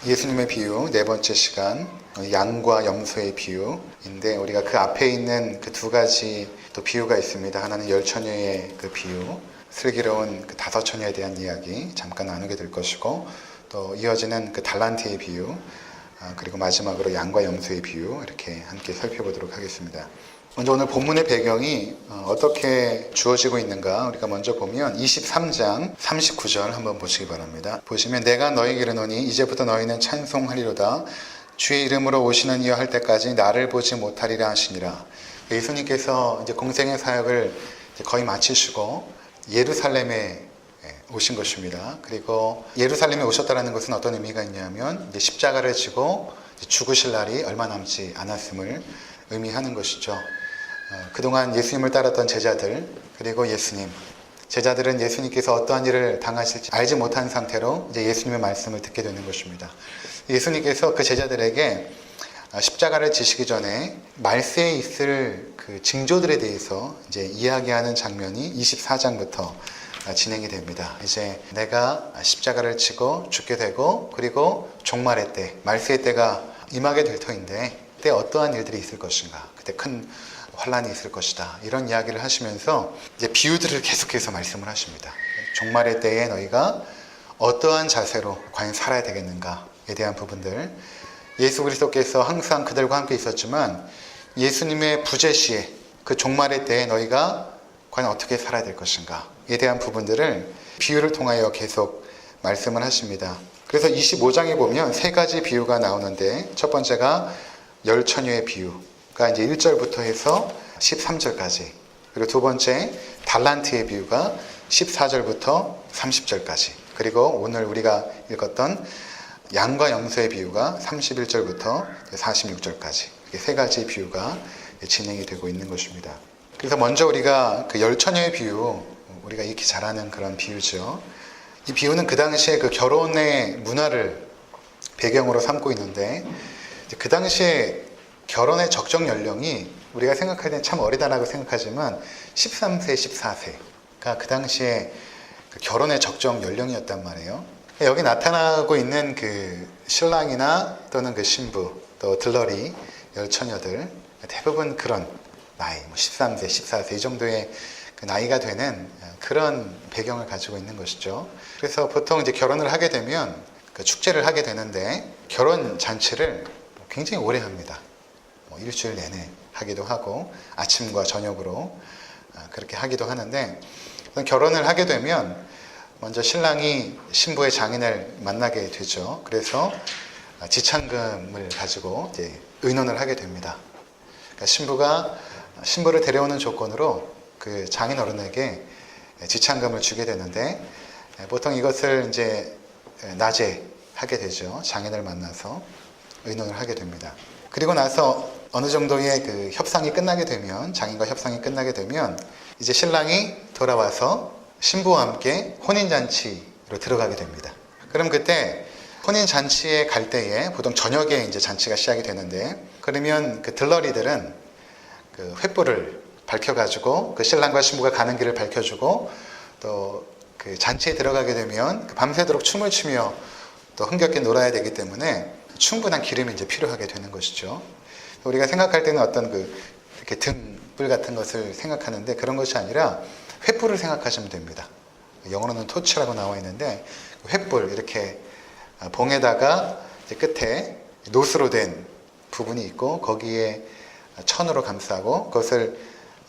예수님의 비유 네 번째 시간, 양과 염소의 비유인데, 우리가 그 앞에 있는 그 두 가지 또 비유가 있습니다. 하나는 열 처녀의 그 비유, 슬기로운 그 다섯 처녀에 대한 이야기 잠깐 나누게 될 것이고, 또 이어지는 그 달란트의 비유, 그리고 마지막으로 양과 염소의 비유, 이렇게 함께 살펴보도록 하겠습니다. 먼저 오늘 본문의 배경이 어떻게 주어지고 있는가, 우리가 먼저 보면 23장 39절 한번 보시기 바랍니다. 보시면 내가 너희에게 이르노니 이제부터 너희는 찬송하리로다. 주의 이름으로 오시는 이여 할 때까지 나를 보지 못하리라 하시니라. 예수님께서 이제 공생의 사역을 이제 거의 마치시고 예루살렘에 오신 것입니다. 그리고 예루살렘에 오셨다는 것은 어떤 의미가 있냐면 이제 십자가를 지고 죽으실 날이 얼마 남지 않았음을 의미하는 것이죠. 그동안 예수님을 따랐던 제자들, 그리고 예수님, 제자들은 예수님께서 어떠한 일을 당하실지 알지 못한 상태로 이제 예수님의 말씀을 듣게 되는 것입니다. 예수님께서 그 제자들에게 십자가를 지시기 전에 말세에 있을 그 징조들에 대해서 이제 이야기하는 장면이 24장부터 진행이 됩니다. 이제 내가 십자가를 지고 죽게 되고, 그리고 종말의 때, 말세의 때가 임하게 될 터인데 그때 어떠한 일들이 있을 것인가, 그때 큰 환란이 있을 것이다, 이런 이야기를 하시면서 이제 비유들을 계속해서 말씀을 하십니다. 종말의 때에 너희가 어떠한 자세로 과연 살아야 되겠는가에 대한 부분들, 예수 그리스도께서 항상 그들과 함께 있었지만 예수님의 부재 시에 그 종말의 때에 너희가 과연 어떻게 살아야 될 것인가에 대한 부분들을 비유를 통하여 계속 말씀을 하십니다. 그래서 25장에 보면 세 가지 비유가 나오는데, 첫 번째가 열 처녀의 비유가 이제 1절부터 해서 13절까지, 그리고 두 번째 달란트의 비유가 14절부터 30절까지, 그리고 오늘 우리가 읽었던 양과 염소의 비유가 31절부터 46절까지, 이렇게 세 가지 비유가 진행이 되고 있는 것입니다. 그래서 먼저 우리가 그 열 처녀의 비유, 우리가 익히 잘 아는 그런 비유죠. 이 비유는 그 당시에 그 결혼의 문화를 배경으로 삼고 있는데, 그 당시에 결혼의 적정 연령이 우리가 생각할 때는 참 어리다라고 생각하지만 13세, 14세가 그 당시에 그 결혼의 적정 연령이었단 말이에요. 여기 나타나고 있는 그 신랑이나 또는 그 신부, 또 들러리, 열 처녀들, 대부분 그런 나이, 13세, 14세 이 정도의 그 나이가 되는 그런 배경을 가지고 있는 것이죠. 그래서 보통 이제 결혼을 하게 되면 그 축제를 하게 되는데, 결혼 잔치를 굉장히 오래 합니다. 일주일 내내 하기도 하고 아침과 저녁으로 그렇게 하기도 하는데, 결혼을 하게 되면 먼저 신랑이 신부의 장인을 만나게 되죠. 그래서 지참금을 가지고 이제 의논을 하게 됩니다. 그러니까 신부가 신부를 데려오는 조건으로 그 장인 어른에게 지참금을 주게 되는데, 보통 이것을 이제 낮에 하게 되죠. 장인을 만나서 의논을 하게 됩니다. 그리고 나서 어느 정도의 그 협상이 끝나게 되면, 장인과 협상이 끝나게 되면 이제 신랑이 돌아와서 신부와 함께 혼인잔치로 들어가게 됩니다. 그럼 그때 혼인잔치에 갈 때에 보통 저녁에 이제 잔치가 시작이 되는데, 그러면 그 들러리들은 그 횃불을 밝혀가지고 그 신랑과 신부가 가는 길을 밝혀주고, 또 그 잔치에 들어가게 되면 밤새도록 춤을 추며 또 흥겹게 놀아야 되기 때문에 충분한 기름이 이제 필요하게 되는 것이죠. 우리가 생각할 때는 어떤 그 이렇게 등불 같은 것을 생각하는데, 그런 것이 아니라 횃불을 생각하시면 됩니다. 영어로는 토치라고 나와 있는데, 횃불 이렇게 봉에다가 이제 끝에 노스로 된 부분이 있고, 거기에 천으로 감싸고 그것을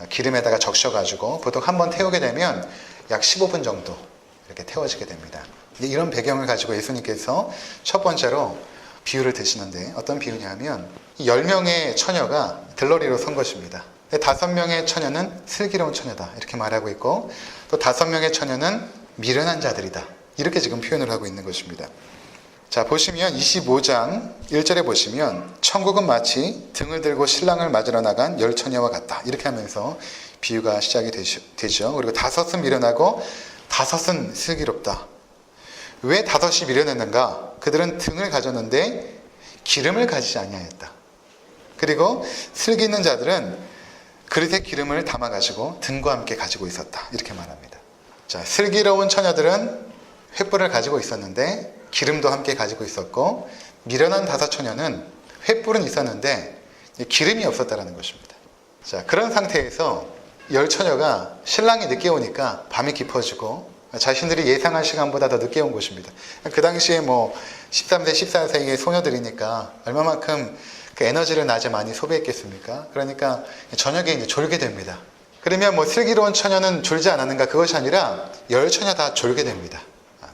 기름에다가 적셔가지고 보통 한번 태우게 되면 약 15분 정도 이렇게 태워지게 됩니다. 이런 배경을 가지고 예수님께서 첫 번째로 비유를 드시는데, 어떤 비유냐면 10명의 처녀가 들러리로 선 것입니다. 5명의 처녀는 슬기로운 처녀다, 이렇게 말하고 있고, 또 5명의 처녀는 미련한 자들이다, 이렇게 지금 표현을 하고 있는 것입니다. 자, 보시면 25장 1절에 보시면 천국은 마치 등을 들고 신랑을 맞으러 나간 열 처녀와 같다, 이렇게 하면서 비유가 시작이 되죠. 그리고 5은 미련하고 5은 슬기롭다. 왜 5이 미련했는가? 그들은 등을 가졌는데 기름을 가지지 아니하였다. 그리고 슬기 있는 자들은 그릇에 기름을 담아가지고 등과 함께 가지고 있었다, 이렇게 말합니다. 자, 슬기로운 처녀들은 횃불을 가지고 있었는데 기름도 함께 가지고 있었고, 미련한 다섯 처녀는 횃불은 있었는데 기름이 없었다라는 것입니다. 자, 그런 상태에서 열 처녀가 신랑이 늦게 오니까 밤이 깊어지고 자신들이 예상한 시간보다 더 늦게 온 것입니다. 그 당시에 뭐 13세, 14세의 소녀들이니까 얼마만큼 그 에너지를 낮에 많이 소비했겠습니까? 그러니까 저녁에 이제 졸게 됩니다. 그러면 뭐 슬기로운 처녀는 졸지 않았는가? 그것이 아니라 열 처녀 다 졸게 됩니다.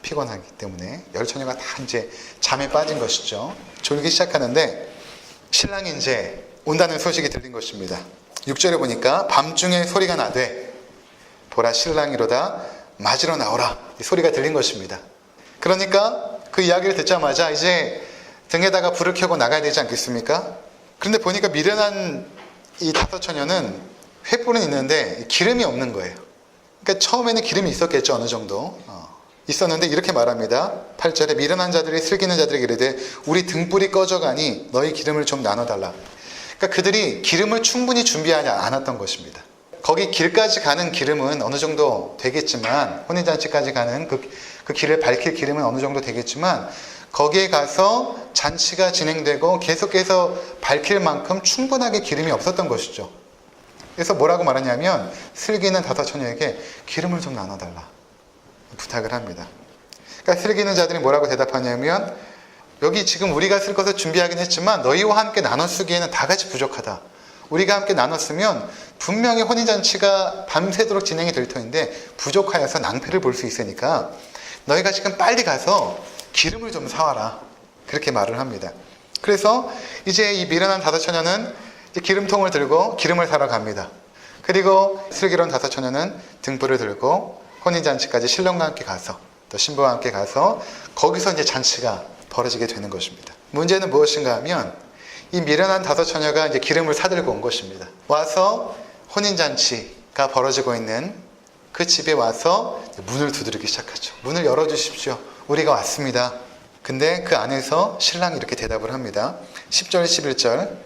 피곤하기 때문에 열 처녀가 다 이제 잠에 빠진 것이죠. 졸기 시작하는데 신랑이 이제 온다는 소식이 들린 것입니다. 6절에 보니까 밤중에 소리가 나되 보라 신랑이로다 맞으러 나오라, 이 소리가 들린 것입니다. 그러니까 그 이야기를 듣자마자 이제 등에다가 불을 켜고 나가야 되지 않겠습니까? 그런데 보니까 미련한 이 다섯 처녀는 횃불은 있는데 기름이 없는 거예요. 그러니까 처음에는 기름이 있었겠죠, 어느 정도. 있었는데 이렇게 말합니다. 8절에 미련한 자들이 슬기는 자들에게 이르되 우리 등불이 꺼져가니 너희 기름을 좀 나눠달라. 그러니까 그들이 기름을 충분히 준비하지 않았던 것입니다. 거기 길까지 가는 기름은 어느 정도 되겠지만, 혼인잔치까지 가는 그 길을 밝힐 기름은 어느 정도 되겠지만, 거기에 가서 잔치가 진행되고 계속해서 밝힐 만큼 충분하게 기름이 없었던 것이죠. 그래서 뭐라고 말하냐면 슬기는 다섯 처녀에게 기름을 좀 나눠달라 부탁을 합니다. 그러니까 슬기는 자들이 뭐라고 대답하냐면, 여기 지금 우리가 쓸 것을 준비하긴 했지만 너희와 함께 나눠 쓰기에는 다 같이 부족하다. 우리가 함께 나눴으면 분명히 혼인잔치가 밤새도록 진행이 될 터인데 부족하여서 낭패를 볼 수 있으니까 너희가 지금 빨리 가서 기름을 좀 사와라. 그렇게 말을 합니다. 그래서 이제 이 미련한 다섯 처녀는 이제 기름통을 들고 기름을 사러 갑니다. 그리고 슬기로운 다섯 처녀는 등불을 들고 혼인잔치까지 신랑과 함께 가서, 또 신부와 함께 가서 거기서 이제 잔치가 벌어지게 되는 것입니다. 문제는 무엇인가 하면 이 미련한 다섯 처녀가 이제 기름을 사들고 온 것입니다. 와서 혼인잔치가 벌어지고 있는 그 집에 와서 문을 두드리기 시작하죠. 문을 열어주십시오. 우리가 왔습니다. 근데 그 안에서 신랑이 이렇게 대답을 합니다. 10절, 11절,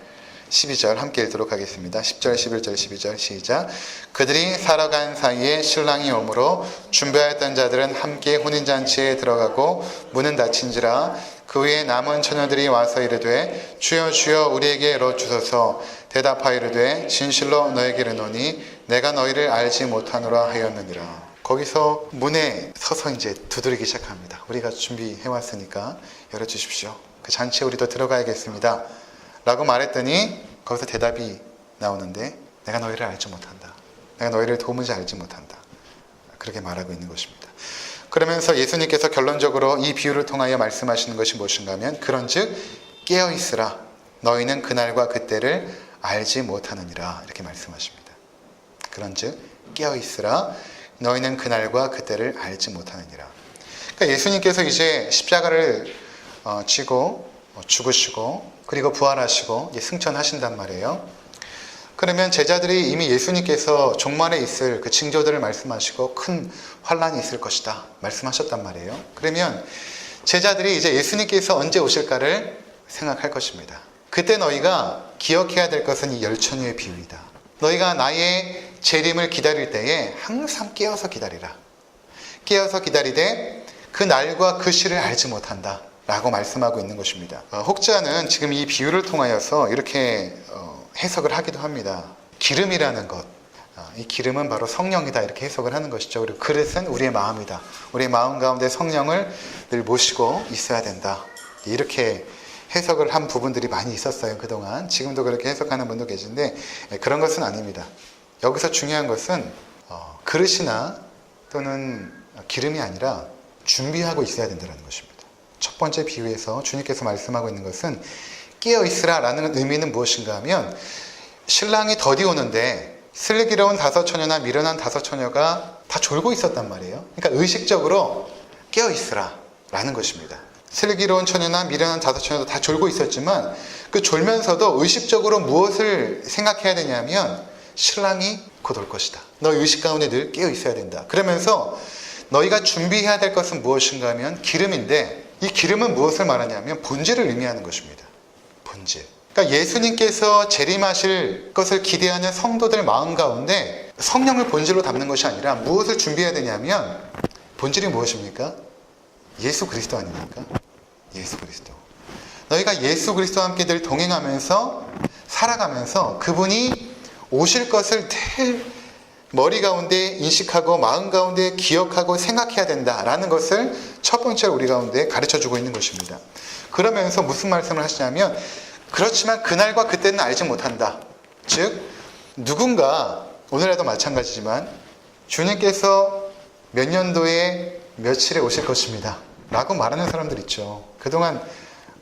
12절 함께 읽도록 하겠습니다. 10절, 11절, 12절 시작. 그들이 살아간 사이에 신랑이 오므로 준비하였던 자들은 함께 혼인잔치에 들어가고 문은 닫힌지라. 그 후에 남은 처녀들이 와서 이르되 주여 주여 우리에게 이뤄 주소서. 대답하여 이르되 진실로 너에게 이르노니 내가 너희를 알지 못하노라 하였느니라. 거기서 문에 서서 이제 두드리기 시작합니다. 우리가 준비해 왔으니까 열어주십시오. 그 잔치에 우리도 들어가야겠습니다. 라고 말했더니 거기서 대답이 나오는데 내가 너희를 알지 못한다. 내가 너희를 도무지 알지 못한다. 그렇게 말하고 있는 것입니다. 그러면서 예수님께서 결론적으로 이 비유를 통하여 말씀하시는 것이 무엇인가 하면 그런즉 깨어있으라 너희는 그날과 그때를 알지 못하느니라 이렇게 말씀하십니다. 그런즉 깨어있으라 너희는 그날과 그때를 알지 못하느니라. 그러니까 예수님께서 이제 십자가를 지고 죽으시고 그리고 부활하시고 이제 승천하신단 말이에요. 그러면 제자들이 이미 예수님께서 종말에 있을 그 징조들을 말씀하시고 큰 환란이 있을 것이다 말씀하셨단 말이에요. 그러면 제자들이 이제 예수님께서 언제 오실까를 생각할 것입니다. 그때 너희가 기억해야 될 것은 이 열 처녀의 비유이다. 너희가 나의 재림을 기다릴 때에 항상 깨어서 기다리라. 깨어서 기다리되 그 날과 그 시를 알지 못한다 라고 말씀하고 있는 것입니다. 혹자는 지금 이 비유를 통하여서 이렇게 해석을 하기도 합니다. 기름이라는 것, 이 기름은 바로 성령이다 이렇게 해석을 하는 것이죠. 그리고 그릇은 우리의 마음이다. 우리의 마음 가운데 성령을 늘 모시고 있어야 된다. 이렇게 해석을 한 부분들이 많이 있었어요. 그동안. 지금도 그렇게 해석하는 분도 계신데 그런 것은 아닙니다. 여기서 중요한 것은 그릇이나 또는 기름이 아니라 준비하고 있어야 된다는 것입니다. 첫 번째 비유에서 주님께서 말씀하고 있는 것은 깨어있으라 라는 의미는 무엇인가 하면 신랑이 더디 오는데 슬기로운 다섯 처녀나 미련한 다섯 처녀가 다 졸고 있었단 말이에요. 그러니까 의식적으로 깨어있으라 라는 것입니다. 슬기로운 처녀나 미련한 다섯 처녀도 다 졸고 있었지만 그 졸면서도 의식적으로 무엇을 생각해야 되냐면 신랑이 곧 올 것이다. 너 의식 가운데 늘 깨어 있어야 된다. 그러면서 너희가 준비해야 될 것은 무엇인가 하면 기름인데 이 기름은 무엇을 말하냐면 본질을 의미하는 것입니다. 본질. 그러니까 예수님께서 재림하실 것을 기대하는 성도들 마음 가운데 성령을 본질로 담는 것이 아니라 무엇을 준비해야 되냐면 본질이 무엇입니까? 예수 그리스도 아닙니까? 예수 그리스도. 너희가 예수 그리스도와 함께 늘 동행하면서 살아가면서 그분이 오실 것을 늘 머리 가운데 인식하고 마음 가운데 기억하고 생각해야 된다라는 것을 첫 번째로 우리 가운데 가르쳐주고 있는 것입니다. 그러면서 무슨 말씀을 하시냐면, 그렇지만 그날과 그때는 알지 못한다. 즉 누군가, 오늘에도 마찬가지지만 주님께서 몇 년도에 며칠에 오실 것입니다 라고 말하는 사람들 있죠. 그동안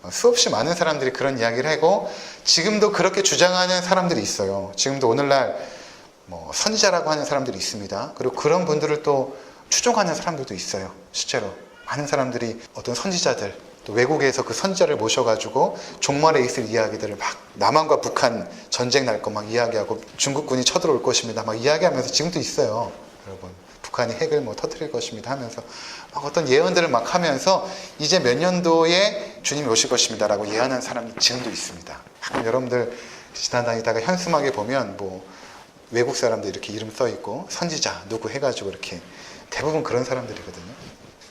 수없이 많은 사람들이 그런 이야기를 하고 지금도 그렇게 주장하는 사람들이 있어요. 지금도 오늘날 선지자라고 하는 사람들이 있습니다. 그리고 그런 분들을 또 추종하는 사람들도 있어요. 실제로 많은 사람들이 어떤 선지자들, 또 외국에서 그 선지자를 모셔가지고 종말에 있을 이야기들을 막, 남한과 북한 전쟁 날 거 막 이야기하고 중국군이 쳐들어올 것입니다 막 이야기하면서 지금도 있어요. 여러분, 북한이 핵을 터뜨릴 것입니다 하면서 막 어떤 예언들을 막 하면서 이제 몇 년도에 주님이 오실 것입니다 라고 예언하는 사람이 지금도 있습니다. 여러분들 지나다니다가 현수막에 보면 외국 사람들 이렇게 이름 써 있고 선지자 누구 해가지고 이렇게, 대부분 그런 사람들이거든요.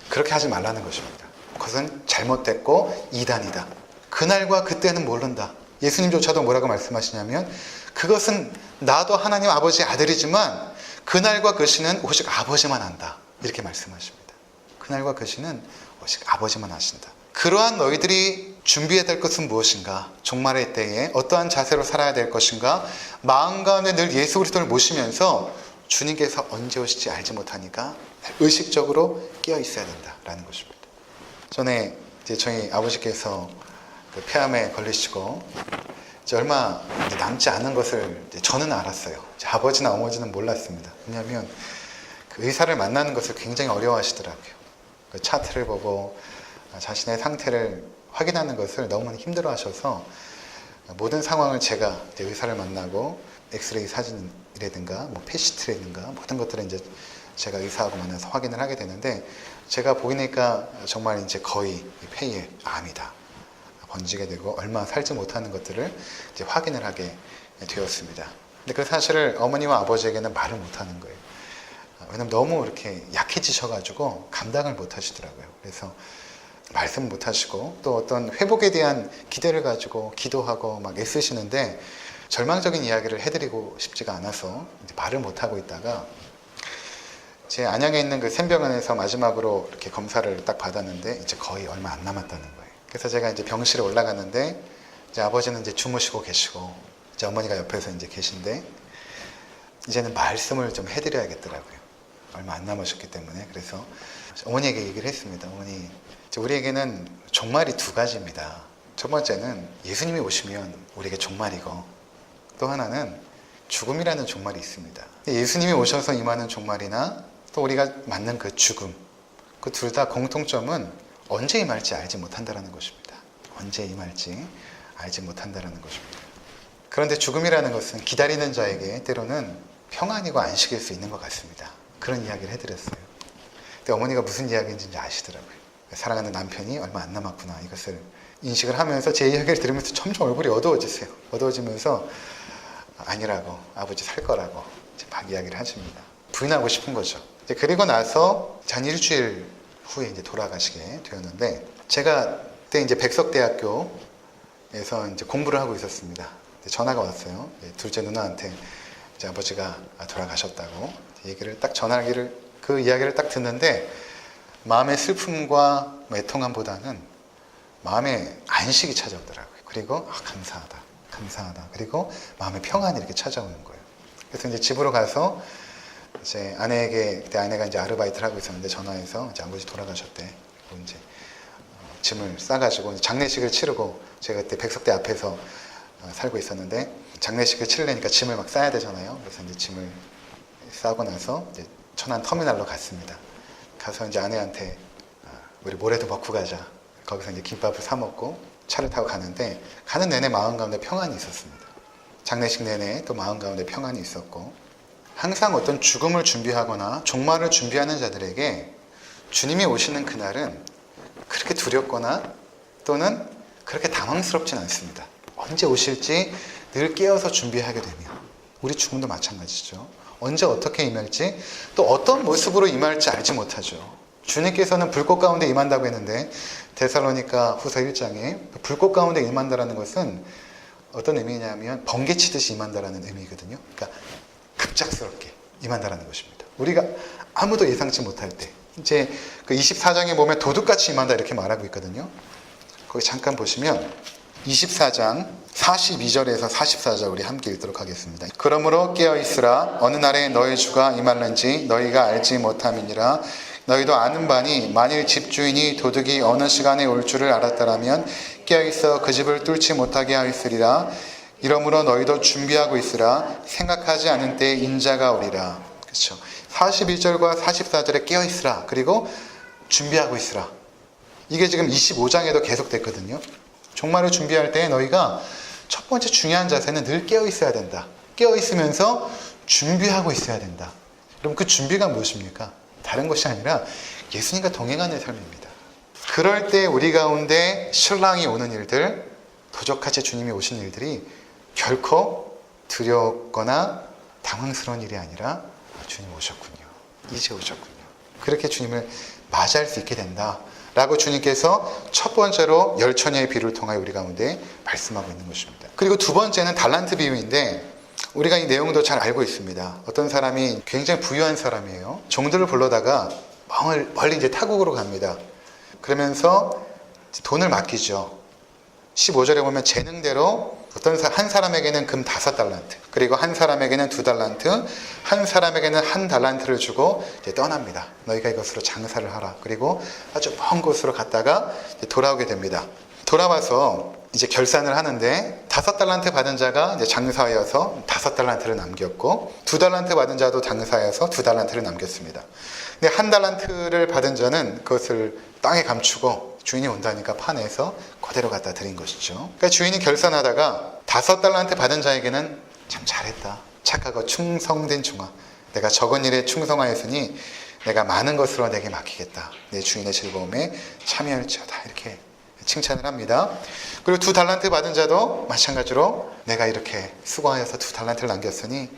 그렇게 하지 말라는 것입니다. 그것은 잘못됐고 이단이다. 그날과 그때는 모른다. 예수님조차도 뭐라고 말씀하시냐면, 그것은 나도 하나님 아버지의 아들이지만 그날과 그 시는 오직 아버지만 안다. 이렇게 말씀하십니다. 그날과 그 시는 오직 아버지만 아신다. 그러한 너희들이 준비해야 될 것은 무엇인가? 종말의 때에 어떠한 자세로 살아야 될 것인가? 마음 가운데 늘 예수 그리스도를 모시면서 주님께서 언제 오실지 알지 못하니까 의식적으로 깨어 있어야 된다라는 것입니다. 전에 이제 저희 아버지께서 그 폐암에 걸리시고 이제 얼마 남지 않은 것을 이제 저는 알았어요. 이제 아버지나 어머니는 몰랐습니다. 왜냐하면 그 의사를 만나는 것을 굉장히 어려워하시더라고요. 그 차트를 보고 자신의 상태를 확인하는 것을 너무나 힘들어하셔서 모든 상황을 제가 이제 의사를 만나고 엑스레이 사진이라든가 PET라든가 모든 것들을 이제 제가 의사하고 만나서 확인을 하게 되는데, 제가 보니까 정말 이제 거의 폐에 암이다 번지게 되고 얼마 살지 못하는 것들을 이제 확인을 하게 되었습니다. 근데 그 사실을 어머니와 아버지에게는 말을 못하는 거예요. 왜냐면 너무 이렇게 약해지셔가지고 감당을 못하시더라고요. 그래서 말씀 못하시고 또 어떤 회복에 대한 기대를 가지고 기도하고 막 애쓰시는데 절망적인 이야기를 해드리고 싶지가 않아서 이제 말을 못하고 있다가, 제 안양에 있는 그 샘병원에서 마지막으로 이렇게 검사를 딱 받았는데 이제 거의 얼마 안 남았다는 거예요. 그래서 제가 이제 병실에 올라갔는데 이제 아버지는 이제 주무시고 계시고 이제 어머니가 옆에서 이제 계신데, 이제는 말씀을 좀 해드려야겠더라고요. 얼마 안 남으셨기 때문에. 그래서 어머니에게 얘기를 했습니다. 어머니, 우리에게는 종말이 두 가지입니다. 첫 번째는 예수님이 오시면 우리에게 종말이고, 또 하나는 죽음이라는 종말이 있습니다. 예수님이 오셔서 임하는 종말이나 또 우리가 맞는 그 죽음, 그 둘 다 공통점은 언제 임할지 알지 못한다는 것입니다. 언제 임할지 알지 못한다는 것입니다. 그런데 죽음이라는 것은 기다리는 자에게 때로는 평안이고 안식일 수 있는 것 같습니다. 그런 이야기를 해드렸어요. 근데 어머니가 무슨 이야기인지 아시더라고요. 사랑하는 남편이 얼마 안 남았구나, 이것을 인식을 하면서 제 이야기를 들으면서 점점 얼굴이 어두워지세요. 어두워지면서 아니라고, 아버지 살 거라고 이제 막 이야기를 하십니다. 부인하고 싶은 거죠. 이제 그리고 나서 한 일주일 후에 이제 돌아가시게 되었는데, 제가 그때 이제 백석대학교에서 이제 공부를 하고 있었습니다. 전화가 왔어요. 둘째 누나한테 이제 아버지가 돌아가셨다고 얘기를 딱 그 이야기를 딱 듣는데, 마음의 슬픔과 애통함보다는 마음의 안식이 찾아오더라고요. 그리고 감사하다. 그리고 마음의 평안이 이렇게 찾아오는 거예요. 그래서 이제 집으로 가서 이제 아내에게, 그때 아내가 이제 아르바이트를 하고 있었는데 전화해서 이제 아버지 돌아가셨대. 그리고 이제 짐을 싸가지고 장례식을 치르고, 제가 그때 백석대 앞에서 살고 있었는데 장례식을 치르려니까 짐을 막 싸야 되잖아요. 그래서 이제 짐을 싸고 나서 이제 천안 터미널로 갔습니다. 가서 이제 아내한테 우리 모레도 먹고 가자. 거기서 이제 김밥을 사 먹고 차를 타고 가는데, 가는 내내 마음 가운데 평안이 있었습니다. 장례식 내내 또 마음 가운데 평안이 있었고, 항상 어떤 죽음을 준비하거나 종말을 준비하는 자들에게 주님이 오시는 그날은 그렇게 두렵거나 또는 그렇게 당황스럽진 않습니다. 언제 오실지 늘 깨어서 준비하게 되며, 우리 죽음도 마찬가지죠. 언제 어떻게 임할지, 또 어떤 모습으로 임할지 알지 못하죠. 주님께서는 불꽃 가운데 임한다고 했는데 데살로니가 후서 1장에 불꽃 가운데 임한다라는 것은 어떤 의미냐면 번개치듯이 임한다라는 의미거든요. 그러니까 급작스럽게 임한다라는 것입니다. 우리가 아무도 예상치 못할 때 이제 그 24장에 보면 도둑같이 임한다 이렇게 말하고 있거든요. 거기 잠깐 보시면 24장 42절에서 44절 우리 함께 읽도록 하겠습니다. 그러므로 깨어있으라. 어느 날에 너희 주가 임할는지 너희가 알지 못함이니라. 너희도 아는 바니 만일 집주인이 도둑이 어느 시간에 올 줄을 알았더라면 깨어있어 그 집을 뚫지 못하게 하였으리라. 이러므로 너희도 준비하고 있으라. 생각하지 않은 때에 인자가 오리라. 그렇죠. 42절과 44절에 깨어있으라. 그리고 준비하고 있으라. 이게 지금 25장에도 계속됐거든요. 종말을 준비할 때 너희가 첫 번째 중요한 자세는 늘 깨어있어야 된다. 깨어있으면서 준비하고 있어야 된다. 그럼 그 준비가 무엇입니까? 다른 것이 아니라 예수님과 동행하는 삶입니다. 그럴 때 우리 가운데 신랑이 오는 일들, 도적같이 주님이 오신 일들이 결코 두렵거나 당황스러운 일이 아니라 주님 오셨군요. 이제 오셨군요. 그렇게 주님을 맞이할 수 있게 된다. 라고 주님께서 첫 번째로 열처녀의 비유를 통하여 우리 가운데 말씀하고 있는 것입니다. 그리고 두 번째는 달란트 비유인데 우리가 이 내용도 잘 알고 있습니다. 어떤 사람이 굉장히 부유한 사람이에요. 종들을 불러다가 멀리 이제 타국으로 갑니다. 그러면서 돈을 맡기죠. 15절에 보면 재능대로 한 사람에게는 금 5달란트, 그리고 한 사람에게는 2달란트, 한 사람에게는 1달란트를 주고 이제 떠납니다. 너희가 이것으로 장사를 하라. 그리고 아주 먼 곳으로 갔다가 돌아오게 됩니다. 돌아와서 이제 결산을 하는데 5달란트 받은 자가 이제 장사하여서 5달란트를 남겼고 2달란트 받은 자도 장사하여서 2달란트를 남겼습니다. 근데 1달란트를 받은 자는 그것을 땅에 감추고 주인이 온다니까 파내서 그대로 갖다 드린 것이죠. 그러니까 주인이 결산하다가 5달란트 받은 자에게는 참 잘했다. 착하고 충성된 종아. 내가 적은 일에 충성하였으니 내가 많은 것으로 내게 맡기겠다. 내 주인의 즐거움에 참여할지어다. 이렇게 칭찬을 합니다. 그리고 2달란트 받은 자도 마찬가지로 내가 이렇게 수고하여서 2달란트를 남겼으니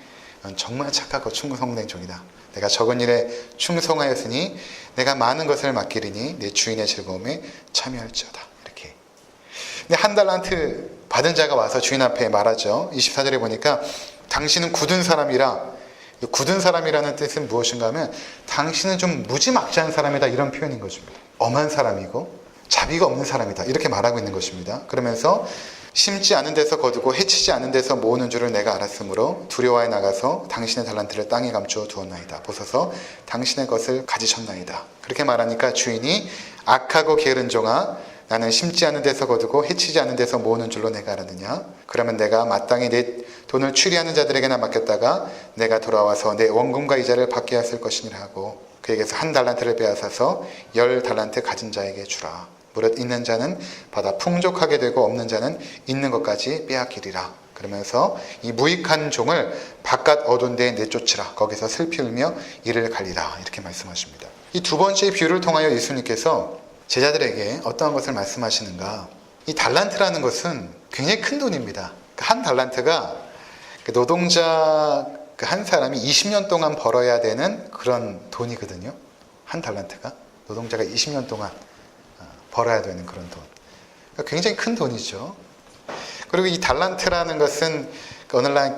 정말 착하고 충성된 종이다. 내가 적은 일에 충성하였으니 내가 많은 것을 맡기리니 내 주인의 즐거움에 참여할지어다. 이렇게. 근데 1달란트 받은 자가 와서 주인 앞에 말하죠. 24절에 보니까 당신은 굳은 사람이라. 굳은 사람이라는 뜻은 무엇인가 하면 당신은 좀 무지막지한 사람이다. 이런 표현인 것입니다. 엄한 사람이고 자비가 없는 사람이다. 이렇게 말하고 있는 것입니다. 그러면서 심지 않은 데서 거두고 해치지 않은 데서 모으는 줄을 내가 알았으므로 두려워해 나가서 당신의 달란트를 땅에 감추어 두었나이다. 보소서 당신의 것을 가지셨나이다. 그렇게 말하니까 주인이 악하고 게으른 종아 나는 심지 않은 데서 거두고 해치지 않은 데서 모으는 줄로 내가 알았느냐. 그러면 내가 마땅히 내 돈을 추리하는 자들에게나 맡겼다가 내가 돌아와서 내 원금과 이자를 받게 했을 것이니라 하고 그에게서 1달란트를 빼앗아서 10달란트 가진 자에게 주라. 무릇 있는 자는 받아 풍족하게 되고 없는 자는 있는 것까지 빼앗기리라. 그러면서 이 무익한 종을 바깥 어두운 데에 내쫓으라. 거기서 슬피 울며 이를 갈리라. 이렇게 말씀하십니다. 이 두 번째 비유를 통하여 예수님께서 제자들에게 어떠한 것을 말씀하시는가. 이 달란트라는 것은 굉장히 큰 돈입니다. 한 달란트가 노동자 한 사람이 20년 동안 벌어야 되는 그런 돈이거든요. 한 달란트가 노동자가 20년 동안 벌어야 되는 그런 돈. 그러니까 굉장히 큰 돈이죠. 그리고 이 달란트라는 것은 오늘날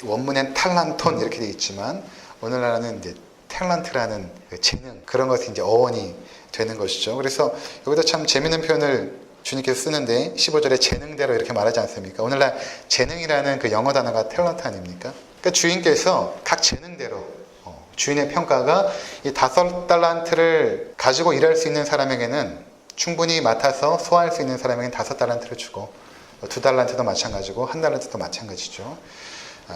원문엔 탈란톤 이렇게 되어 있지만 오늘날은 이제 탤런트라는 재능 그런 것이 이제 어원이 되는 것이죠. 그래서 여기도 참 재밌는 표현을 주님께서 쓰는데 15절에 재능대로 이렇게 말하지 않습니까? 오늘날 재능이라는 그 영어 단어가 탤런트 아닙니까? 그러니까 주인께서 각 재능대로 주인의 평가가 이 5달란트를 가지고 일할 수 있는 사람에게는 충분히 맡아서 소화할 수 있는 사람에게는 5달란트를 주고 2달란트도 마찬가지고 1달란트도 마찬가지죠.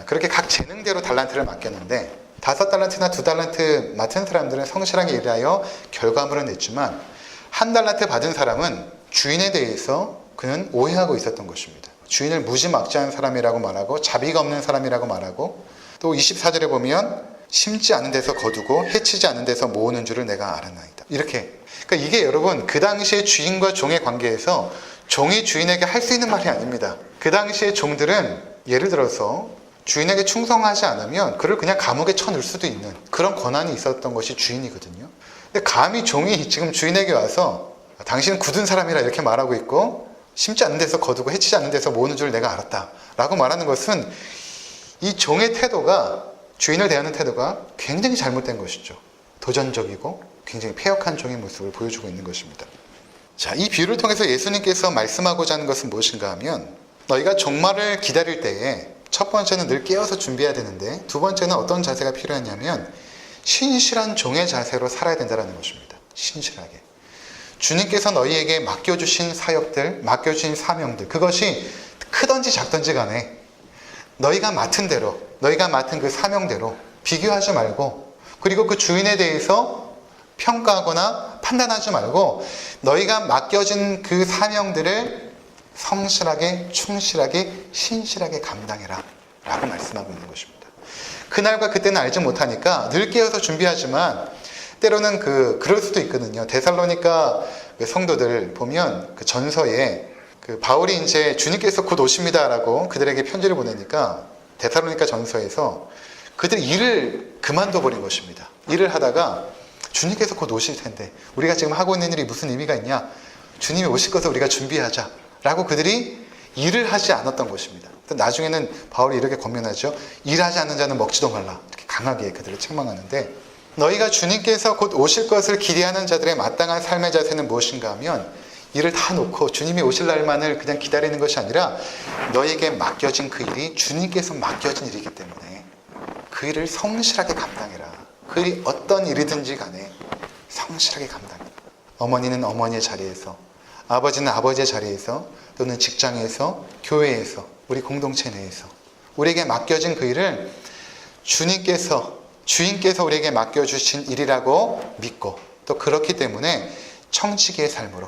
그렇게 각 재능대로 달란트를 맡겼는데 5달란트나 2달란트 맡은 사람들은 성실하게 일하여 결과물을 냈지만 1달란트 받은 사람은 주인에 대해서 그는 오해하고 있었던 것입니다. 주인을 무지막지한 사람이라고 말하고 자비가 없는 사람이라고 말하고 또 24절에 보면 심지 않은 데서 거두고 해치지 않은 데서 모으는 줄을 내가 알았나이다. 이렇게. 그러니까 이게 여러분 그 당시에 주인과 종의 관계에서 종이 주인에게 할 수 있는 말이 아닙니다. 그 당시에 종들은 예를 들어서 주인에게 충성하지 않으면 그를 그냥 감옥에 쳐넣을 수도 있는 그런 권한이 있었던 것이 주인이거든요. 근데 감히 종이 지금 주인에게 와서 당신은 굳은 사람이라 이렇게 말하고 있고 심지 않는 데서 거두고 해치지 않는 데서 모으는 줄 내가 알았다 라고 말하는 것은 이 종의 태도가, 주인을 대하는 태도가 굉장히 잘못된 것이죠. 도전적이고 굉장히 패역한 종의 모습을 보여주고 있는 것입니다. 자, 이 비유를 통해서 예수님께서 말씀하고자 하는 것은 무엇인가 하면, 너희가 종말을 기다릴 때에 첫 번째는 늘 깨어서 준비해야 되는데, 두 번째는 어떤 자세가 필요하냐면 신실한 종의 자세로 살아야 된다는 것입니다. 신실하게. 주님께서 너희에게 맡겨주신 사역들, 맡겨주신 사명들, 그것이 크든지 작든지 간에 너희가 맡은 대로, 너희가 맡은 그 사명대로 비교하지 말고, 그리고 그 주인에 대해서 평가하거나 판단하지 말고 너희가 맡겨진 그 사명들을 성실하게, 충실하게, 신실하게 감당해라 라고 말씀하고 있는 것입니다. 그날과 그때는 알지 못하니까 늘 깨어서 준비하지만 때로는 그럴 수도 있거든요. 데살로니가 성도들 보면 그 전서에 바울이 이제 주님께서 곧 오십니다라고 그들에게 편지를 보내니까 데살로니가 전서에서 그들이 일을 그만둬 버린 것입니다. 일을 하다가 주님께서 곧 오실 텐데 우리가 지금 하고 있는 일이 무슨 의미가 있냐? 주님이 오실 것을 우리가 준비하자 라고 그들이 일을 하지 않았던 것입니다. 나중에는 바울이 이렇게 권면하죠. 일하지 않는 자는 먹지도 말라. 이렇게 강하게 그들을 책망하는데, 너희가 주님께서 곧 오실 것을 기대하는 자들의 마땅한 삶의 자세는 무엇인가 하면, 일을 다 놓고 주님이 오실 날만을 그냥 기다리는 것이 아니라 너희에게 맡겨진 그 일이 주님께서 맡겨진 일이기 때문에 그 일을 성실하게 감당해라. 그 일이 어떤 일이든지 간에 성실하게 감당해라. 어머니는 어머니의 자리에서, 아버지는 아버지의 자리에서, 또는 직장에서, 교회에서, 우리 공동체 내에서 우리에게 맡겨진 그 일을 주인께서 우리에게 맡겨주신 일이라고 믿고, 또 그렇기 때문에 청지기의 삶으로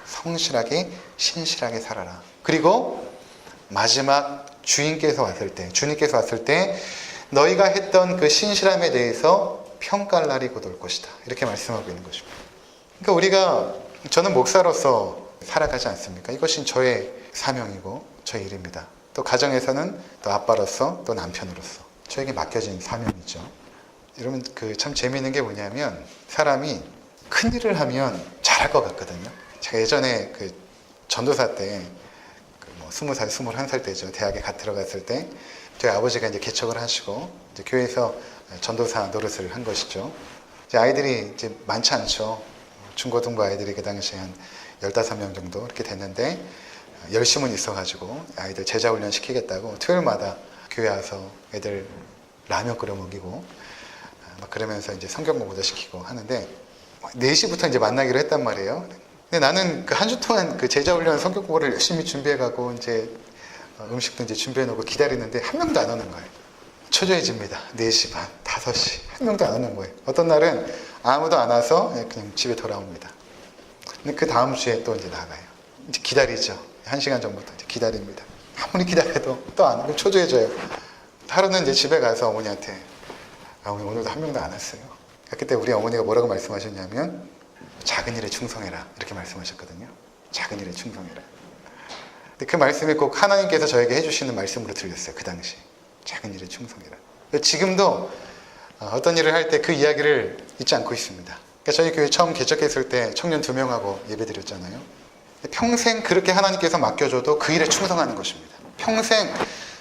성실하게 신실하게 살아라. 그리고 마지막 주님께서 왔을 때 너희가 했던 그 신실함에 대해서 평가할 날이 곧 올 것이다. 이렇게 말씀하고 있는 것입니다. 그러니까 저는 목사로서 살아가지 않습니까? 이것이 저의 사명이고 저의 일입니다. 또 가정에서는 또 아빠로서, 또 남편으로서 저에게 맡겨진 사명이죠. 여러분, 참 재미있는 게 뭐냐면, 사람이 큰 일을 하면 잘할 것 같거든요. 제가 예전에 전도사 때, 20살, 21살 때죠. 대학에 갓 들어갔을 때, 저희 아버지가 이제 개척을 하시고, 이제 교회에서 전도사 노릇을 한 것이죠. 이제 아이들이 이제 많지 않죠. 중고등부 아이들이 그 당시에 한 15명 정도 이렇게 됐는데, 열심은 있어가지고 아이들 제자훈련 시키겠다고 토요일마다 교회 와서 애들 라면 끓여 먹이고 막 그러면서 이제 성경 공부도 시키고 하는데, 4시부터 이제 만나기로 했단 말이에요. 근데 나는 한 주 동안 제자훈련 성경 공부를 열심히 준비해가고 이제 음식도 이제 준비해놓고 기다리는데 한 명도 안 오는 거예요. 초조해집니다. 4시 반, 5시 한 명도 안 오는 거예요. 어떤 날은 아무도 안 와서 그냥 집에 돌아옵니다. 근데 그 다음 주에 또 이제 나가요. 이제 기다리죠. 1시간 전부터 이제 기다립니다. 아무리 기다려도 또 안 오고 초조해져요. 하루는 이제 집에 가서 어머니한테, 어머니 오늘도 한 명도 안 왔어요. 그때 우리 어머니가 뭐라고 말씀하셨냐면, 작은 일에 충성해라 이렇게 말씀하셨거든요. 작은 일에 충성해라. 근데 그 말씀이 꼭 하나님께서 저에게 해주시는 말씀으로 들렸어요. 그 당시 작은 일에 충성해라. 지금도 어떤 일을 할 때 그 이야기를 잊지 않고 있습니다. 그러니까 저희 교회 처음 개척했을 때 청년 2명하고 예배드렸잖아요. 평생 그렇게 하나님께서 맡겨줘도 그 일에 충성하는 것입니다. 평생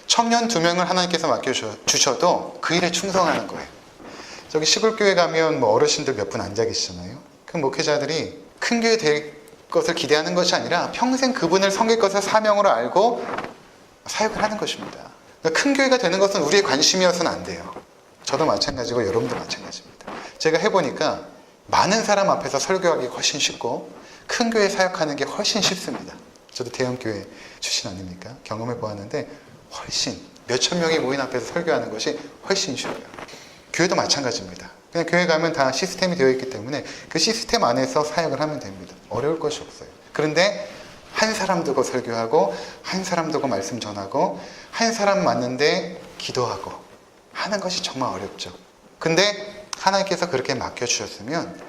청년 2명을 하나님께서 맡겨주셔도 그 일에 충성하는 거예요. 저기 시골교회 가면 어르신들 몇 분 앉아 계시잖아요. 그 목회자들이 큰 교회 될 것을 기대하는 것이 아니라 평생 그분을 섬길 것을 사명으로 알고 사역을 하는 것입니다. 그러니까 큰 교회가 되는 것은 우리의 관심이어서는 안 돼요. 저도 마찬가지고 여러분도 마찬가지입니다. 제가 해보니까 많은 사람 앞에서 설교하기 훨씬 쉽고 큰 교회 사역하는 게 훨씬 쉽습니다. 저도 대형교회 출신 아닙니까? 경험해 보았는데 훨씬 몇천 명이 모인 앞에서 설교하는 것이 훨씬 쉬워요. 교회도 마찬가지입니다. 그냥 교회 가면 다 시스템이 되어 있기 때문에 그 시스템 안에서 사역을 하면 됩니다. 어려울 것이 없어요. 그런데 한 사람 두고 설교하고, 한 사람 두고 말씀 전하고, 한 사람 맞는데 기도하고 하는 것이 정말 어렵죠. 근데 하나님께서 그렇게 맡겨주셨으면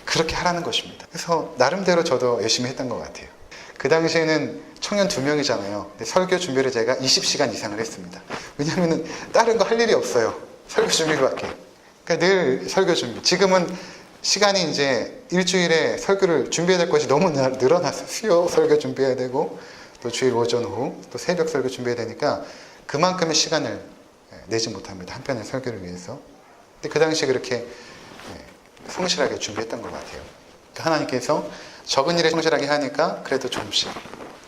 그렇게 하라는 것입니다. 그래서 나름대로 저도 열심히 했던 것 같아요. 그 당시에는 청년 2명이잖아요. 근데 설교 준비를 제가 20시간 이상을 했습니다. 왜냐하면 다른 거 할 일이 없어요. 설교 준비밖에. 그러니까 늘 설교 준비. 지금은 시간이 이제 일주일에 설교를 준비해야 될 것이 너무 늘어났어요. 수요 설교 준비해야 되고 또 주일 오전 오후 또 새벽 설교 준비해야 되니까 그만큼의 시간을 내지 못합니다. 한 편의 설교를 위해서. 근데 그 당시에 그렇게 성실하게 준비했던 것 같아요. 그러니까 하나님께서 적은 일에 성실하게 하니까 그래도 조금씩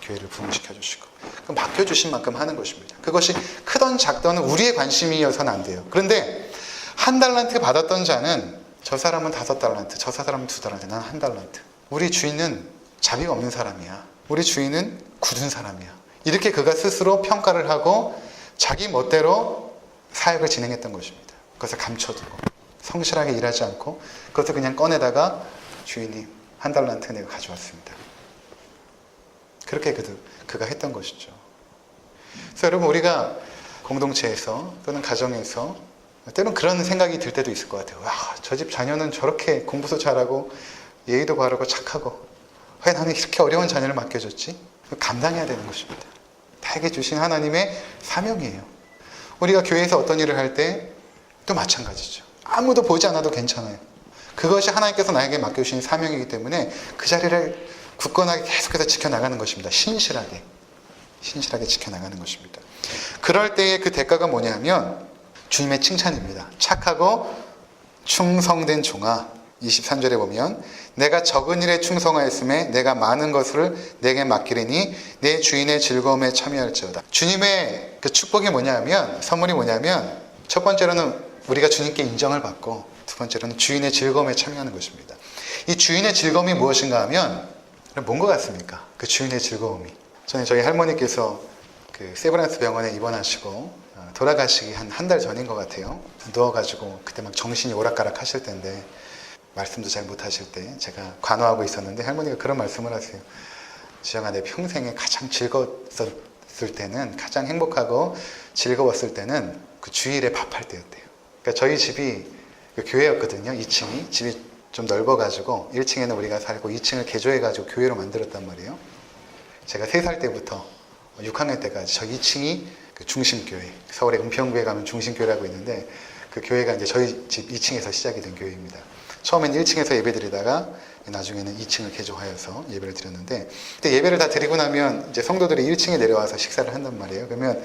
교회를 부흥시켜 주시고 맡겨주신 만큼 하는 것입니다. 그것이 크던 작던 우리의 관심이어서는 안 돼요. 그런데 한 달란트 받았던 자는 저 사람은 5달란트, 저 사람은 2달란트, 나는 1달란트. 우리 주인은 자비가 없는 사람이야. 우리 주인은 굳은 사람이야. 이렇게 그가 스스로 평가를 하고 자기 멋대로 사역을 진행했던 것입니다. 그것을 감춰두고 성실하게 일하지 않고 그것을 그냥 꺼내다가 주인이 1달란트 내가 가져왔습니다. 그렇게 그가 했던 것이죠. 그래서 여러분 우리가 공동체에서 또는 가정에서 때론 그런 생각이 들 때도 있을 것 같아요. 와, 저 집 자녀는 저렇게 공부도 잘하고 예의도 바르고 착하고 왜 나는 이렇게 어려운 자녀를 맡겨줬지? 감당해야 되는 것입니다. 나에게 주신 하나님의 사명이에요. 우리가 교회에서 어떤 일을 할 때 또 마찬가지죠. 아무도 보지 않아도 괜찮아요. 그것이 하나님께서 나에게 맡겨주신 사명이기 때문에 그 자리를 굳건하게 계속해서 지켜나가는 것입니다. 신실하게 지켜나가는 것입니다. 그럴 때의 그 대가가 뭐냐면 주님의 칭찬입니다. 착하고 충성된 종아. 23절에 보면 내가 적은 일에 충성하였음에 내가 많은 것을 내게 맡기리니 내 주인의 즐거움에 참여할지어다. 주님의 그 축복이 뭐냐면, 선물이 뭐냐면, 첫 번째로는 우리가 주님께 인정을 받고 두 번째로는 주인의 즐거움에 참여하는 것입니다. 이 주인의 즐거움이 무엇인가 하면 뭔 것 같습니까? 그 주인의 즐거움이. 저는 저희 할머니께서 그 세브란스 병원에 입원하시고 돌아가시기 한 달 전인 것 같아요. 누워가지고 그때 막 정신이 오락가락 하실 때인데 말씀도 잘 못하실 때 제가 간호하고 있었는데 할머니가 그런 말씀을 하세요. 지영아, 내 평생에 가장 즐거웠을 때는, 가장 행복하고 즐거웠을 때는 그 주일에 밥할 때였대요. 그러니까 저희 집이 그 교회였거든요. 2층이. 집이 좀 넓어가지고 1층에는 우리가 살고 2층을 개조해가지고 교회로 만들었단 말이에요. 제가 3살 때부터 6학년 때까지 저 2층이 그 중심교회, 서울의 은평구에 가면 중심교회라고 있는데 그 교회가 이제 저희 집 2층에서 시작이 된 교회입니다. 처음엔 1층에서 예배 드리다가 나중에는 2층을 개조하여서 예배를 드렸는데, 그때 예배를 다 드리고 나면 이제 성도들이 1층에 내려와서 식사를 한단 말이에요. 그러면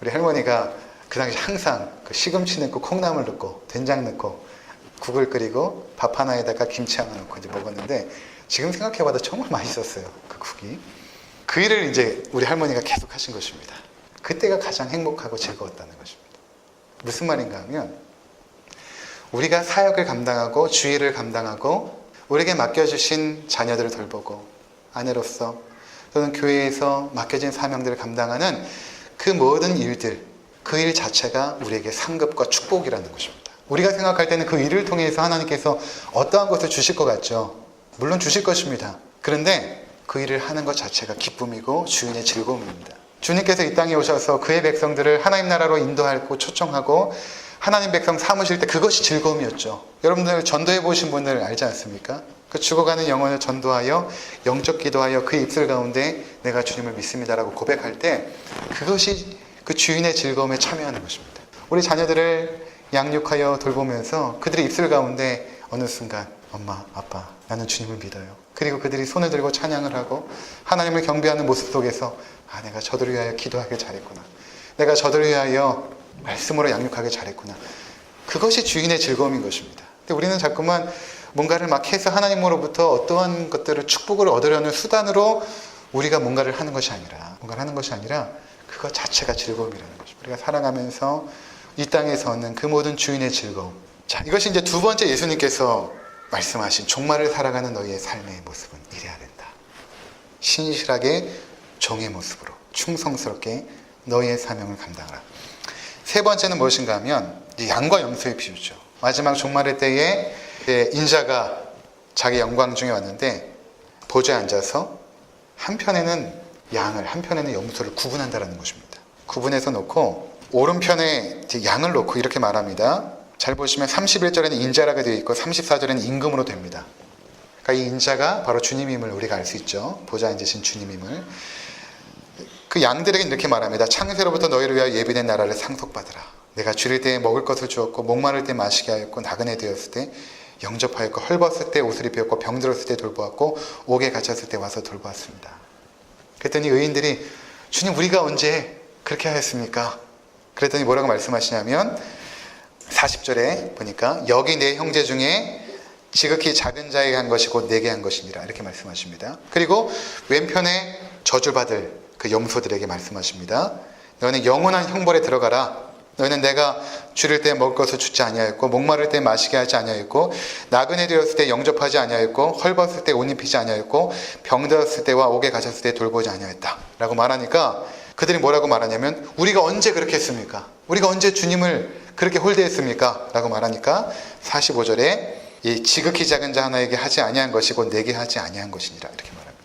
우리 할머니가 그 당시 항상 그 시금치 넣고 콩나물 넣고 된장 넣고 국을 끓이고 밥 하나에다가 김치 하나 넣고 이제 먹었는데, 지금 생각해봐도 정말 맛있었어요. 그 국이. 그 일을 이제 우리 할머니가 계속 하신 것입니다. 그때가 가장 행복하고 즐거웠다는 것입니다. 무슨 말인가 하면 우리가 사역을 감당하고 주일을 감당하고 우리에게 맡겨주신 자녀들을 돌보고 아내로서 또는 교회에서 맡겨진 사명들을 감당하는 그 모든 일들, 그 일 자체가 우리에게 상급과 축복이라는 것입니다. 우리가 생각할 때는 그 일을 통해서 하나님께서 어떠한 것을 주실 것 같죠. 물론 주실 것입니다. 그런데 그 일을 하는 것 자체가 기쁨이고 주인의 즐거움입니다. 주님께서 이 땅에 오셔서 그의 백성들을 하나님 나라로 인도하고 초청하고 하나님 백성 삼으실 때 그것이 즐거움이었죠. 여러분들 전도해 보신 분들 알지 않습니까? 그 죽어가는 영혼을 전도하여 영적 기도하여 그 입술 가운데 내가 주님을 믿습니다라고 고백할 때 그것이 그 주인의 즐거움에 참여하는 것입니다. 우리 자녀들을 양육하여 돌보면서 그들의 입술 가운데 어느 순간 엄마, 아빠, 나는 주님을 믿어요. 그리고 그들이 손을 들고 찬양을 하고 하나님을 경배하는 모습 속에서 내가 저들을 위하여 기도하길 잘했구나. 내가 저들을 위하여 말씀으로 양육하길 잘했구나. 그것이 주인의 즐거움인 것입니다. 근데 우리는 자꾸만 뭔가를 막 해서 하나님으로부터 어떠한 것들을 축복을 얻으려는 수단으로 우리가 뭔가를 하는 것이 아니라 그것 자체가 즐거움이라는 것입니다. 우리가 살아가면서 이 땅에서 얻는 그 모든 주인의 즐거움. 자, 이것이 이제 두 번째 예수님께서 말씀하신 종말을 살아가는 너희의 삶의 모습은 이래야 된다. 신실하게 종의 모습으로 충성스럽게 너희의 사명을 감당하라. 세 번째는 무엇인가 하면 양과 염소의 비유죠. 마지막 종말의 때에 인자가 자기 영광 중에 왔는데 보좌에 앉아서 한편에는 양을 한편에는 염소를 구분한다는 것입니다. 구분해서 놓고 오른편에 양을 놓고 이렇게 말합니다. 잘 보시면 31절에는 인자라고 되어 있고 34절에는 임금으로 됩니다. 그러니까 이 인자가 바로 주님임을 우리가 알 수 있죠. 보좌에 앉으신 주님임을. 그 양들에게 이렇게 말합니다. 창세로부터 너희를 위하여 예비된 나라를 상속받으라. 내가 줄일 때에 먹을 것을 주었고 목마를 때 마시게 하였고 나그네 되었을 때 영접하였고 헐벗을 때 옷을 입혔고 병들었을 때 돌보았고 옥에 갇혔을 때 와서 돌보았습니다. 그랬더니 의인들이 주님 우리가 언제 그렇게 하였습니까? 그랬더니 뭐라고 말씀하시냐면 40절에 보니까 여기 내 형제 중에 지극히 작은 자에게 한 것이 곧 내게 한 것이니라 이렇게 말씀하십니다. 그리고 왼편에 저주받을 그 염소들에게 말씀하십니다. 너희는 영원한 형벌에 들어가라. 너희는 내가 줄일 때 먹을 것을 주지 아니하였고 목마를 때 마시게 하지 아니하였고 나그네 되었을 때 영접하지 아니하였고 헐벗을 때 옷 입히지 아니하였고 병들었을 때와 옥에 갇혔을 때 돌보지 아니하였다 라고 말하니까 그들이 뭐라고 말하냐면 우리가 언제 그렇게 했습니까? 우리가 언제 주님을 그렇게 홀대했습니까? 라고 말하니까 45절에 이 지극히 작은 자 하나에게 하지 아니한 것이 곧 내게 하지 아니한 것이니라 이렇게 말합니다.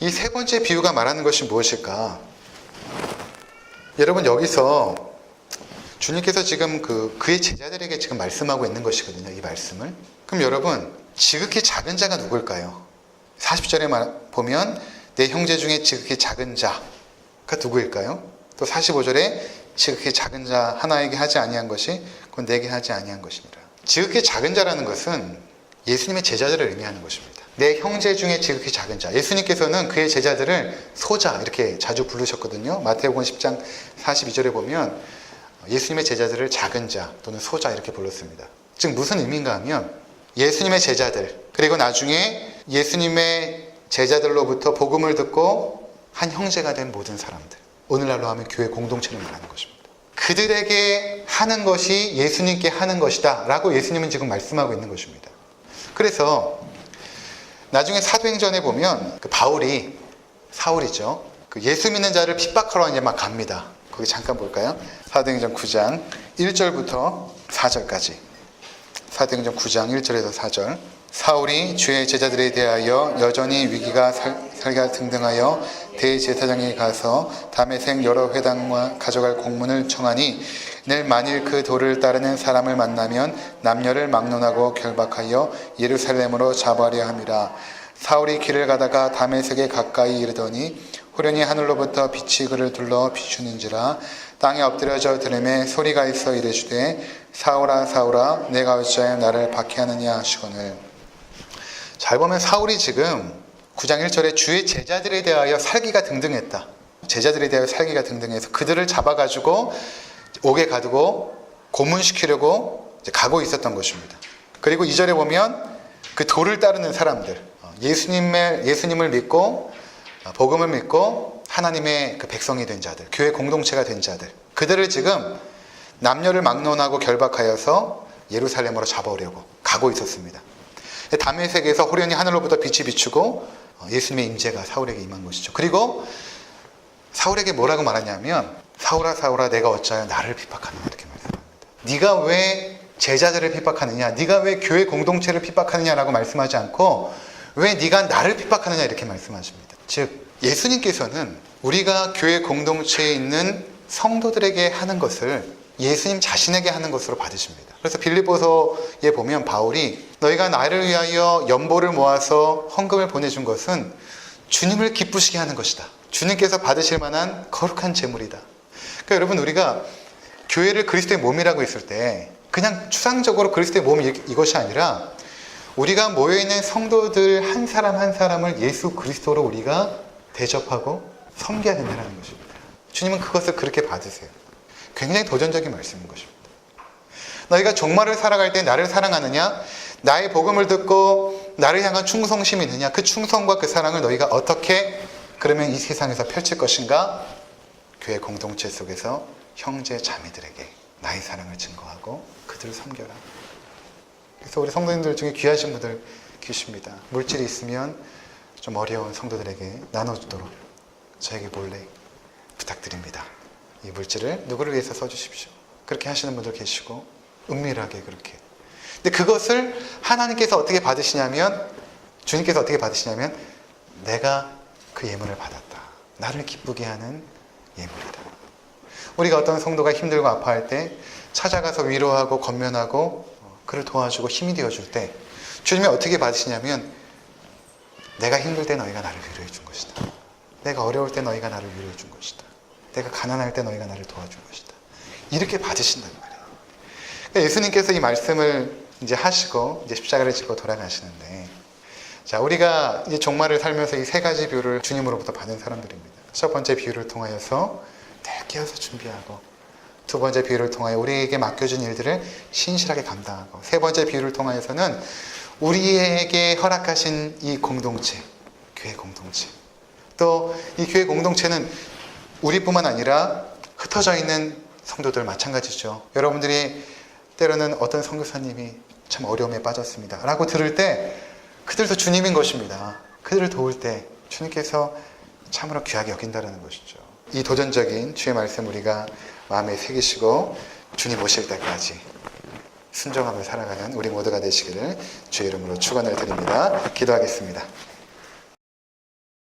이 세 번째 비유가 말하는 것이 무엇일까? 여러분 여기서 주님께서 지금 그의 제자들에게 지금 말씀하고 있는 것이거든요. 이 말씀을. 그럼 여러분 지극히 작은 자가 누굴까요? 40절에 보면 내 형제 중에 지극히 작은 자가 누구일까요? 또 45절에 지극히 작은 자 하나에게 하지 아니한 것이 곧 내게 하지 아니한 것이니라. 지극히 작은 자라는 것은 예수님의 제자들을 의미하는 것입니다. 내 형제 중에 지극히 작은 자. 예수님께서는 그의 제자들을 소자 이렇게 자주 부르셨거든요. 마태복음 10장 42절에 보면 예수님의 제자들을 작은 자 또는 소자 이렇게 불렀습니다. 즉 무슨 의미인가 하면 예수님의 제자들 그리고 나중에 예수님의 제자들로부터 복음을 듣고 한 형제가 된 모든 사람들, 오늘날로 하면 교회 공동체를 말하는 것입니다. 그들에게 하는 것이 예수님께 하는 것이다 라고 예수님은 지금 말씀하고 있는 것입니다. 그래서 나중에 사도행전에 보면 바울이 사울이죠. 예수 믿는 자를 핍박하러 이제 막 갑니다. 거기 잠깐 볼까요? 사도행전 9장 1절부터 4절까지. 사도행전 9장 1절에서 4절. 사울이 주의 제자들에 대하여 여전히 위기가 살가 등등하여 대제사장에게 가서 다메섹 여러 회당과 가져갈 공문을 청하니 내일 만일 그 도를 따르는 사람을 만나면 남녀를 막론하고 결박하여 예루살렘으로 잡아려 함이라. 사울이 길을 가다가 다메섹에 가까이 이르더니 호련히 하늘로부터 빛이 그를 둘러 비추는지라. 땅에 엎드려져 들음에 소리가 있어 이르시되 사울아 사울아 내가 어찌하여 나를 박해하느냐 하시거늘. 잘 보면 사울이 지금 9장 1절에 주의 제자들에 대하여 살기가 등등했다. 제자들에 대하여 살기가 등등해서 그들을 잡아가지고 옥에 가두고 고문시키려고 가고 있었던 것입니다. 그리고 2절에 보면 그 도를 따르는 사람들, 예수님을 믿고 복음을 믿고 하나님의 그 백성이 된 자들, 교회 공동체가 된 자들, 그들을 지금 남녀를 막론하고 결박하여서 예루살렘으로 잡아오려고 가고 있었습니다. 다메섹에서 호련히 하늘로부터 빛이 비추고 예수님의 임재가 사울에게 임한 것이죠. 그리고 사울에게 뭐라고 말하냐면 사울아 사울아 내가 어찌하여 나를 핍박하느냐 이렇게 말씀합니다. 네가 왜 제자들을 핍박하느냐, 네가 왜 교회 공동체를 핍박하느냐라고 말씀하지 않고 왜 네가 나를 핍박하느냐 이렇게 말씀하십니다. 즉 예수님께서는 우리가 교회 공동체에 있는 성도들에게 하는 것을 예수님 자신에게 하는 것으로 받으십니다. 그래서 빌립보서에 보면 바울이 너희가 나를 위하여 연보를 모아서 헌금을 보내준 것은 주님을 기쁘시게 하는 것이다. 주님께서 받으실 만한 거룩한 제물이다. 그러니까 여러분 우리가 교회를 그리스도의 몸이라고 했을 때 그냥 추상적으로 그리스도의 몸 이것이 아니라 우리가 모여있는 성도들 한 사람 한 사람을 예수 그리스도로 우리가 대접하고 섬겨야 된다는 것입니다. 주님은 그것을 그렇게 받으세요. 굉장히 도전적인 말씀인 것입니다. 너희가 종말을 살아갈 때 나를 사랑하느냐? 나의 복음을 듣고 나를 향한 충성심이 있느냐? 그 충성과 그 사랑을 너희가 어떻게 그러면 이 세상에서 펼칠 것인가? 교회 공동체 속에서 형제 자매들에게 나의 사랑을 증거하고 그들을 섬겨라. 그래서 우리 성도님들 중에 귀하신 분들 계십니다. 물질이 있으면 좀 어려운 성도들에게 나눠주도록 저에게 몰래 부탁드립니다. 이 물질을 누구를 위해서 써주십시오. 그렇게 하시는 분들 계시고 은밀하게 그렇게. 근데 그것을 하나님께서 어떻게 받으시냐면 주님께서 어떻게 받으시냐면 내가 그 예물을 받았다. 나를 기쁘게 하는 예물이다. 우리가 어떤 성도가 힘들고 아파할 때 찾아가서 위로하고 권면하고 그를 도와주고 힘이 되어줄 때 주님이 어떻게 받으시냐면 내가 힘들 때 너희가 나를 위로해 준 것이다. 내가 어려울 때 너희가 나를 위로해 준 것이다. 내가 가난할 때 너희가 나를 도와준 것이다. 이렇게 받으신단 말이에요. 그러니까 예수님께서 이 말씀을 이제 하시고 이제 십자가를 지고 돌아가시는데, 자, 우리가 이 종말을 살면서 이 세 가지 비유를 주님으로부터 받은 사람들입니다. 첫 번째 비유를 통하여서 깨어서 준비하고, 두 번째 비유를 통하여 우리에게 맡겨준 일들을 신실하게 감당하고, 세 번째 비유를 통하여서는 우리에게 허락하신 이 공동체, 교회 공동체, 또 이 교회 공동체는 우리뿐만 아니라 흩어져 있는 성도들 마찬가지죠. 여러분들이 때로는 어떤 선교사님이 참 어려움에 빠졌습니다 라고 들을 때 그들도 주님인 것입니다. 그들을 도울 때 주님께서 참으로 귀하게 여긴다는 것이죠. 이 도전적인 주의 말씀 우리가 마음에 새기시고 주님 오실 때까지 순종하며 살아가는 우리 모두가 되시기를 주의 이름으로 축원을 드립니다. 기도하겠습니다.